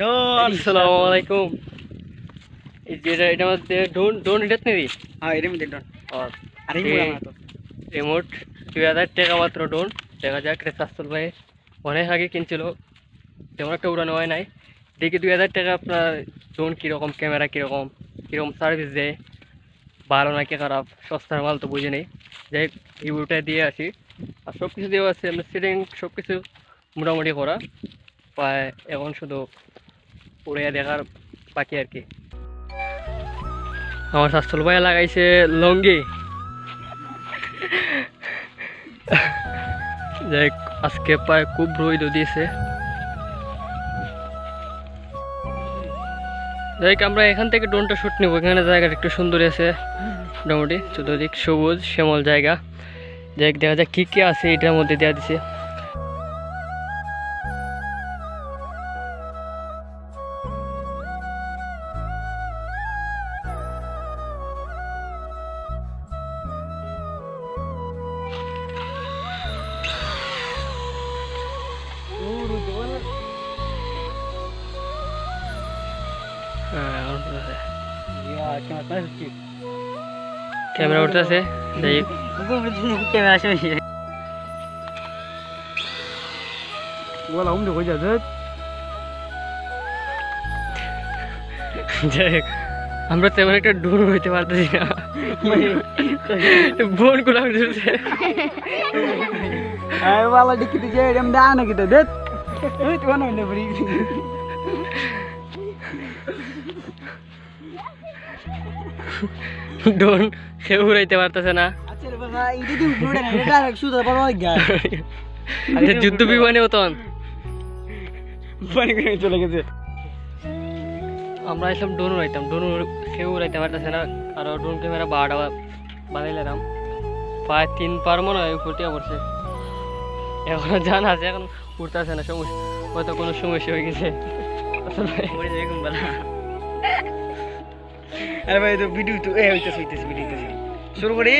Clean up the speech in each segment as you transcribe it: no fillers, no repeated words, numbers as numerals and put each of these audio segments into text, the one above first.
আসসালামু আলাইকুম। এটা মধ্যে ডোন এটা নেই। হ্যাঁ এর মধ্যে ডন আর এই মুড়া তো রিমোট 2000 টাকা মাত্র ডোন। দেখা যাক এটা সাস্তল ভাই অনেক আগে কিনছিল, তেমন একটা উড়ানো হয় নাই। দেখি 2000 টাকা আপনার ডোন কীরকম, ক্যামেরা কীরকম সার্ভিস দেয়, ভালো নাকি খারাপ, সস্তার মাল তো বুঝে নেই। যাই রিভিউটা দিয়ে আসি। আর সব কিছু দেওয়া আছে, আমরা সেটিং সব কিছু মোটামুটি করা প্রায়, এখন শুধু উড়ে দেখার বাকি আর কি। আমার শাস্তল ভাই লাগাইছে লঙ্গি। যাই আজকে প্রায় খুব রোদ দিয়েছে। যাই আমরা এখান থেকে ড্রোনটা শুট নেবো। এখানে জায়গাটা একটু সুন্দর আছে, মোটামুটি চতুর্দিক সবুজ শ্যামল জায়গা। যাই দেখা যাক কী কী আছে এটার মধ্যে দেওয়া দিছে। ক্যামেরা উঠতেছে, যাই ক্যামেরা আসে ওলা উমরে কই যা যাই আমরা তেমন একটা ডোর হইতে পারতেছি না, বোন গুলা উঠতেছে। আয় वाला डिक्की जे एम दा ना कितो देत ओय तो ना ने बड़ी ডোন কেউ উড়াইতে পারতেছে না। আচ্ছা রে বাবা ইদি দি উপরে না এটা ডাইরেক্ট সুদা পারবা গা আরে যুদ্ধ বিমানে মতন পানি করে চলে গেছে। আমরা এসব ডোন উড়াইতাম, ডোন কেউ উড়াইতে পারতেছে না। আর ডোন ক্যামেরা 12টা বানাইলাম, প্রায় 3 পার মনে হয় উপর দিয়ে পড়ছে। এখনো জানা আছে, এখন উঠতেছে না, সমস্যা হয়তো কোনো সমস্যা হয়ে গেছে। আরে ভাই তো ভিডিও তো এ হইতেছে ভিডিও হইতেছে শুরু করি।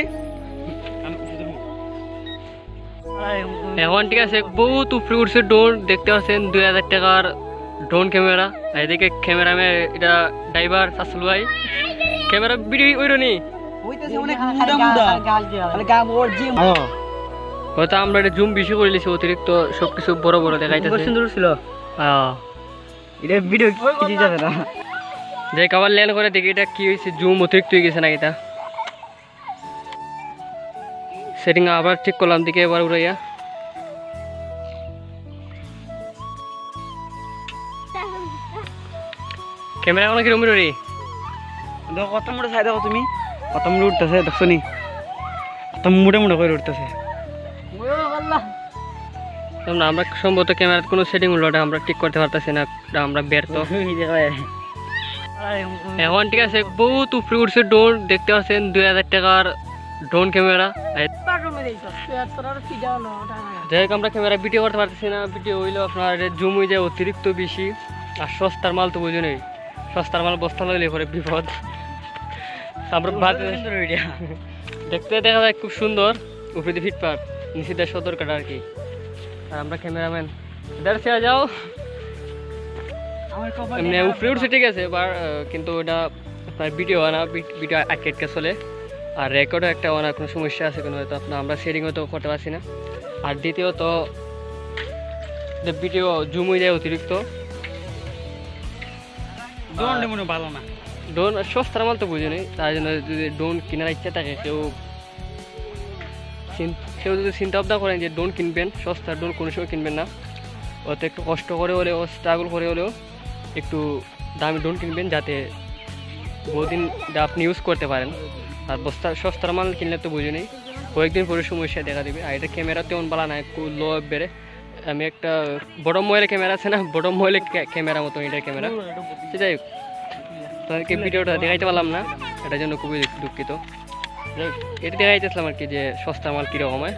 এখন ঠিক আছে, বহুত উপরে উঠছে ড্রোন, দেখতে পাচ্ছেন 2000 টাকার ড্রোন ক্যামেরা। এদিকে ক্যামেরাম্যান এটা ড্রাইভার শাসুল ভাই, ক্যামেরা ভিডিও ওইরনি হইতেছে অনেক মুদা মুদা মানে গাম ওর জিম হয়তো আমরা এটা জুম বেশি করে লিছি, অতিরিক্ত সবকিছু বড় বড় দেখাইতেছে। সুন্দর ছিল এটা ভিডিও কিছু যাবে না। যে কাবার ল্যান্ড করে দেখি এটা কি হয়েছে, জুম অতিরিক্ত হয়ে গেছে নাকি। এটা সেটিং আবার ঠিক করলাম, দিকে এবার উড়াইয়া ক্যামেরা এখন কিরম রে দেখো কত মোটা সাইড দেখো তুমি, কত মোটা উঠতেছে দেখছো নি, কত মোটা মোটা করে উঠতেছে। আমরা সম্ভবত ক্যামেরার কোনো সেটিং হলো ওটা আমরা ঠিক করতে পারতেছি না, আমরা ব্যর্থ। এখন ঠিক আছে, বহুত উপরে উঠছে ড্রোন, দেখতে পাচ্ছেন 2000 টাকার ড্রোন ক্যামেরা। যাই হোক আমরা ক্যামেরা ভিডিও করতে পারতেছি না, ভিডিও হইলেও আপনার জুম হয়ে যায় অতিরিক্ত বেশি। আর সস্তার মাল তো বুঝে নেই, সস্তার মাল বস্তা লইলে পরে বিপদ। আমরা দেখতে দেখা যায় খুব সুন্দর, উপরে ফিটপাট, নিচে দেয় সদর কাটা আর কি। আর আমরা ক্যামেরাম্যান দাঁড়িয়ে যাও এমনি উপরে উঠছে ঠিক আছে, কিন্তু ওটা আপনার ভিডিও হয় না, ভিডিও আটকে চলে। আর রেকর্ডও একটা অনেক কোনো সমস্যা আছে, কোনো হয়তো আপনার আমরা সেটিংও তো করতে পারছি না। আর দ্বিতীয়ত ভিডিও জুম হয়ে যায় অতিরিক্ত। ভালো না ড্রোন সস্তার মাল তো বুঝে নেই, তার জন্য যদি ড্রোন কেনার ইচ্ছা থাকে কেউ যদি চিন্তা ভাবনা করেন যে ড্রোন কিনবেন, সস্তা ড্রোন কোনো সময় কিনবেন না। অত একটু কষ্ট করে হলেও, স্ট্রাগল করে হলেও একটু দামি ড্রোন কিনবেন, যাতে বহুদিন আপনি ইউজ করতে পারেন। আর সস্তার মাল কিনলে তো বুঝে নেই, কয়েকদিন পরে সমস্যা দেখা দেবে। আর এটা ক্যামেরা তেমন ভালো না, একটু লো বেড়ে। আমি একটা বড় মোবাইলের ক্যামেরা আছে না, বড় মোবাইলের ক্যামেরা মতো এটার ক্যামেরা। যাই হোক তাদেরকে ভিডিওটা দেখাইতে পারলাম না, এটার জন্য খুবই দুঃখিত। এটা দেখাইতেছিলাম আর কি যে সস্তা মাল কীরকম হয়।